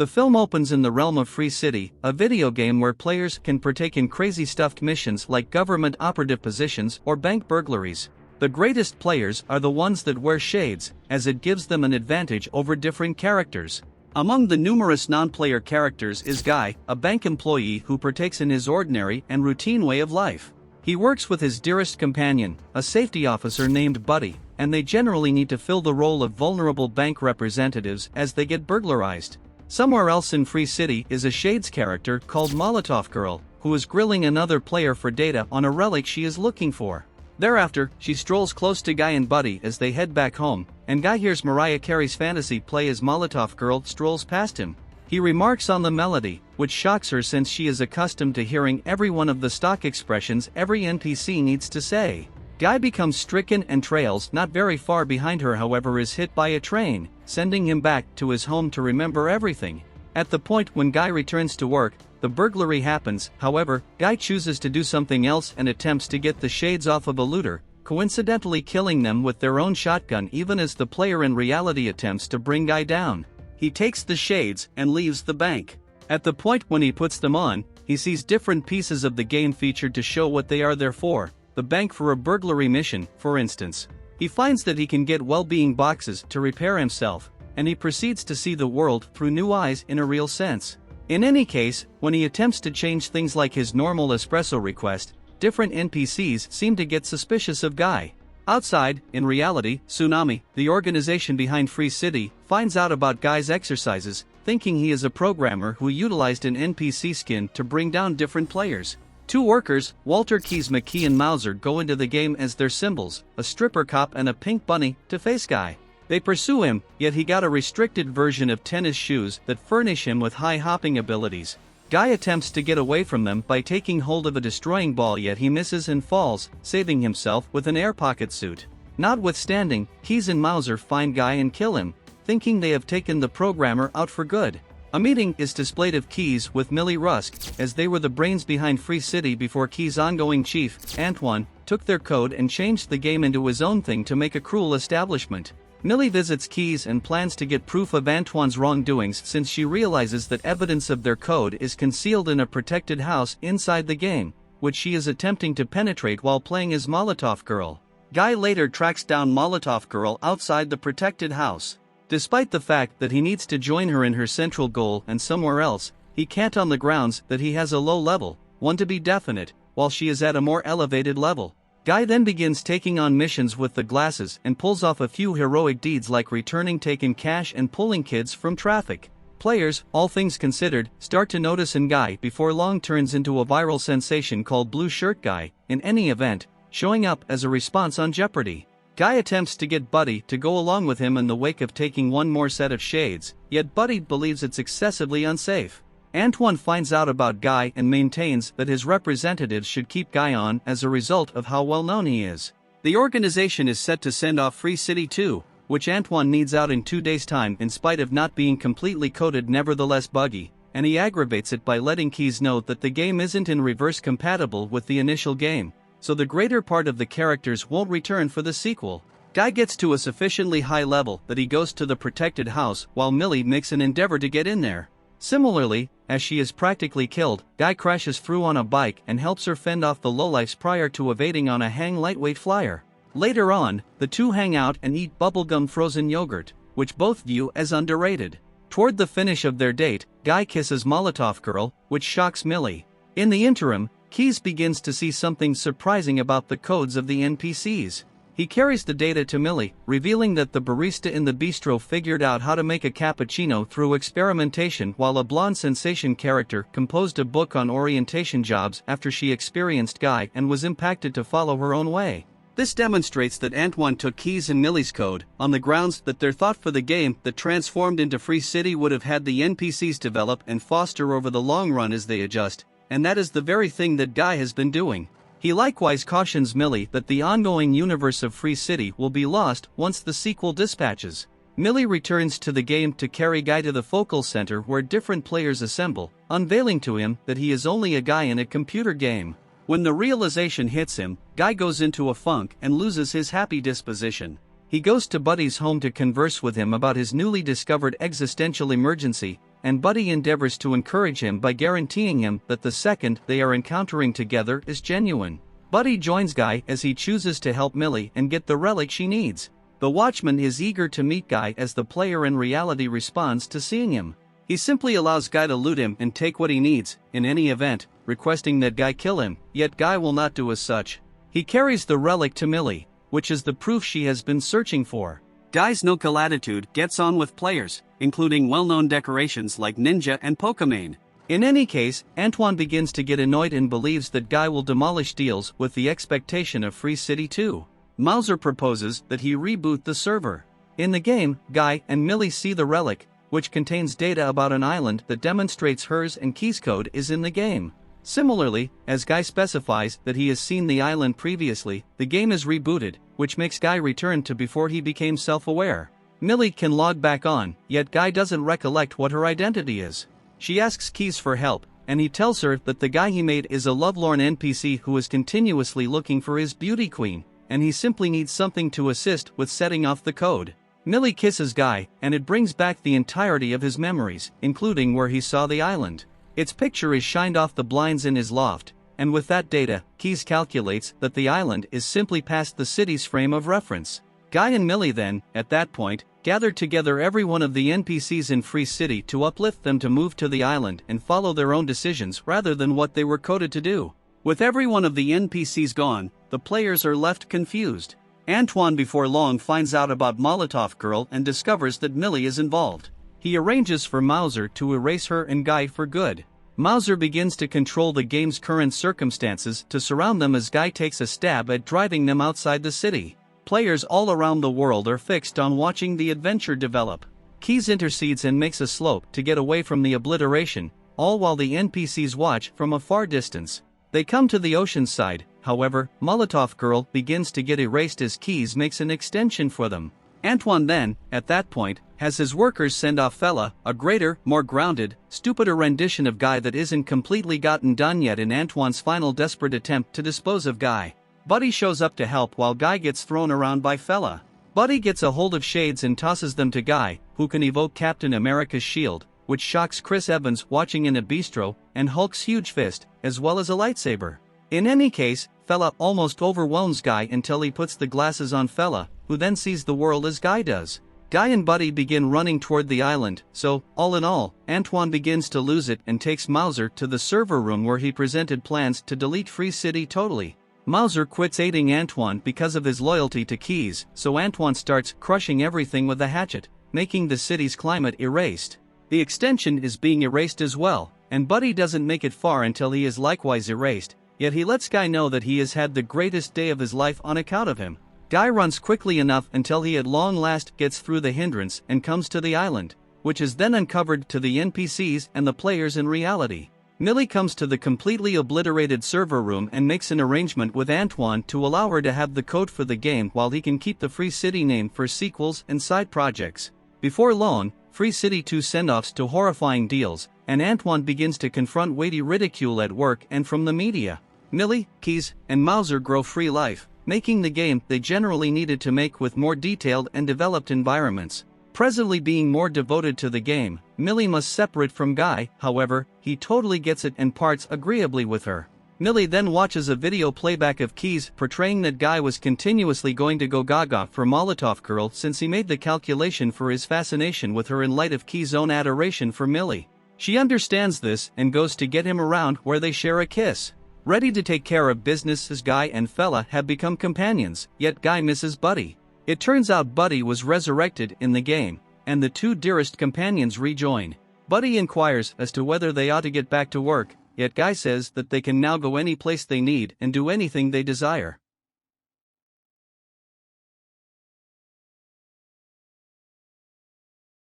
The film opens in the realm of Free City, a video game where players can partake in crazy stuffed missions like government operative positions or bank burglaries. The greatest players are the ones that wear shades, as it gives them an advantage over different characters. Among the numerous non-player characters is Guy, a bank employee who partakes in his ordinary and routine way of life. He works with his dearest companion, a safety officer named Buddy, and they generally need to fill the role of vulnerable bank representatives as they get burglarized. Somewhere else in Free City is a Shades character called Molotov Girl, who is grilling another player for data on a relic she is looking for. Thereafter, she strolls close to Guy and Buddy as they head back home, and Guy hears Mariah Carey's Fantasy play as Molotov Girl strolls past him. He remarks on the melody, which shocks her since she is accustomed to hearing every one of the stock expressions every NPC needs to say. Guy becomes stricken and trails not very far behind her, however is hit by a train, sending him back to his home to remember everything. At the point when Guy returns to work, the burglary happens. However, Guy chooses to do something else and attempts to get the shades off of a looter, coincidentally killing them with their own shotgun even as the player in reality attempts to bring Guy down. He takes the shades and leaves the bank. At the point when he puts them on, he sees different pieces of the game featured to show what they are there for. The bank for a burglary mission, for instance. He finds that he can get well-being boxes to repair himself, and he proceeds to see the world through new eyes in a real sense. In any case, when he attempts to change things like his normal espresso request, different NPCs seem to get suspicious of Guy. Outside, in reality, Tsunami, the organization behind Free City, finds out about Guy's exercises, thinking he is a programmer who utilized an NPC skin to bring down different players. Two workers, Walter Keys McKee and Mauser, go into the game as their symbols, a stripper cop and a pink bunny, to face Guy. They pursue him, yet he got a restricted version of tennis shoes that furnish him with high hopping abilities. Guy attempts to get away from them by taking hold of a destroying ball, yet he misses and falls, saving himself with an air pocket suit. Notwithstanding, Keys and Mauser find Guy and kill him, thinking they have taken the programmer out for good. A meeting is displayed of Keys with Millie Rusk, as they were the brains behind Free City before Keys' ongoing chief, Antoine, took their code and changed the game into his own thing to make a cruel establishment. Millie visits Keys and plans to get proof of Antoine's wrongdoings since she realizes that evidence of their code is concealed in a protected house inside the game, which she is attempting to penetrate while playing as Molotov Girl. Guy later tracks down Molotov Girl outside the protected house. Despite the fact that he needs to join her in her central goal and somewhere else, he can't on the grounds that he has a low level, one to be definite, while she is at a more elevated level. Guy then begins taking on missions with the glasses and pulls off a few heroic deeds like returning taken cash and pulling kids from traffic. Players, all things considered, start to notice in Guy before long turns into a viral sensation called Blue Shirt Guy, in any event, showing up as a response on Jeopardy! Guy attempts to get Buddy to go along with him in the wake of taking one more set of shades, yet Buddy believes it's excessively unsafe. Antoine finds out about Guy and maintains that his representatives should keep Guy on as a result of how well known he is. The organization is set to send off Free City 2, which Antoine needs out in 2 days' time in spite of not being completely coded, nevertheless buggy, and he aggravates it by letting Keys know that the game isn't in reverse compatible with the initial game, so the greater part of the characters won't return for the sequel. Guy gets to a sufficiently high level that he goes to the protected house while Millie makes an endeavor to get in there. Similarly, as she is practically killed, Guy crashes through on a bike and helps her fend off the lowlifes prior to evading on a hang lightweight flyer. Later on, the two hang out and eat bubblegum frozen yogurt, which both view as underrated. Toward the finish of their date, Guy kisses Molotov Girl, which shocks Millie. In the interim, Keys begins to see something surprising about the codes of the NPCs. He carries the data to Millie, revealing that the barista in the bistro figured out how to make a cappuccino through experimentation, while a blonde sensation character composed a book on orientation jobs after she experienced Guy and was impacted to follow her own way. This demonstrates that Antoine took Keys and Millie's code, on the grounds that their thought for the game that transformed into Free City would have had the NPCs develop and foster over the long run as they adjust, and that is the very thing that Guy has been doing. He likewise cautions Millie that the ongoing universe of Free City will be lost once the sequel dispatches. Millie returns to the game to carry Guy to the focal center where different players assemble, unveiling to him that he is only a guy in a computer game. When the realization hits him, Guy goes into a funk and loses his happy disposition. He goes to Buddy's home to converse with him about his newly discovered existential emergency, and Buddy endeavors to encourage him by guaranteeing him that the second they are encountering together is genuine. Buddy joins Guy as he chooses to help Millie and get the relic she needs. The Watchman is eager to meet Guy as the player in reality responds to seeing him. He simply allows Guy to loot him and take what he needs, in any event, requesting that Guy kill him, yet Guy will not do as such. He carries the relic to Millie, which is the proof she has been searching for. Guy's no-kill attitude gets on with players, including well-known decorations like Ninja and Pokemon. In any case, Antoine begins to get annoyed and believes that Guy will demolish deals with the expectation of Free City 2. Mauser proposes that he reboot the server. In the game, Guy and Millie see the relic, which contains data about an island that demonstrates hers and Key's code is in the game. Similarly, as Guy specifies that he has seen the island previously, the game is rebooted, which makes Guy return to before he became self-aware. Millie can log back on, yet Guy doesn't recollect what her identity is. She asks Keys for help, and he tells her that the guy he made is a lovelorn NPC who is continuously looking for his beauty queen, and he simply needs something to assist with setting off the code. Millie kisses Guy, and it brings back the entirety of his memories, including where he saw the island. Its picture is shined off the blinds in his loft, and with that data, Keys calculates that the island is simply past the city's frame of reference. Guy and Millie then, at that point, gather together every one of the NPCs in Free City to uplift them to move to the island and follow their own decisions rather than what they were coded to do. With every one of the NPCs gone, the players are left confused. Antoine before long finds out about Molotov Girl and discovers that Millie is involved. He arranges for Mauser to erase her and Guy for good. Mauser begins to control the game's current circumstances to surround them as Guy takes a stab at driving them outside the city. Players all around the world are fixed on watching the adventure develop. Keys intercedes and makes a slope to get away from the obliteration, all while the NPCs watch from a far distance. They come to the ocean side, however, Molotov Girl begins to get erased as Keys makes an extension for them. Antoine then, at that point, has his workers send off Fella, a greater, more grounded, stupider rendition of Guy that isn't completely gotten done yet in Antoine's final desperate attempt to dispose of Guy. Buddy shows up to help while Guy gets thrown around by Fella. Buddy gets a hold of shades and tosses them to Guy, who can evoke Captain America's shield, which shocks Chris Evans watching in a bistro, and Hulk's huge fist, as well as a lightsaber. In any case, Fella almost overwhelms Guy until he puts the glasses on Fella, who then sees the world as Guy does. Guy and Buddy begin running toward the island, so, all in all, Antoine begins to lose it and takes Mauser to the server room where he presented plans to delete Free City totally. Mauser quits aiding Antoine because of his loyalty to Keys, so Antoine starts crushing everything with a hatchet, making the city's climate erased. The extension is being erased as well, and Buddy doesn't make it far until he is likewise erased, yet he lets Guy know that he has had the greatest day of his life on account of him. Guy runs quickly enough until he at long last gets through the hindrance and comes to the island, which is then uncovered to the NPCs and the players in reality. Millie comes to the completely obliterated server room and makes an arrangement with Antoine to allow her to have the code for the game while he can keep the Free City name for sequels and side projects. Before long, Free City 2 send-offs to horrifying deals, and Antoine begins to confront weighty ridicule at work and from the media. Millie, Keys, and Mauser grow free life, making the game they generally needed to make with more detailed and developed environments. Presently being more devoted to the game, Millie must separate from Guy, however, he totally gets it and parts agreeably with her. Millie then watches a video playback of Keys portraying that Guy was continuously going to go gaga for Molotov Girl since he made the calculation for his fascination with her in light of Keys' own adoration for Millie. She understands this and goes to get him around where they share a kiss. Ready to take care of business as Guy and Fella have become companions, yet Guy misses Buddy. It turns out Buddy was resurrected in the game, and the two dearest companions rejoin. Buddy inquires as to whether they ought to get back to work, yet Guy says that they can now go any place they need and do anything they desire.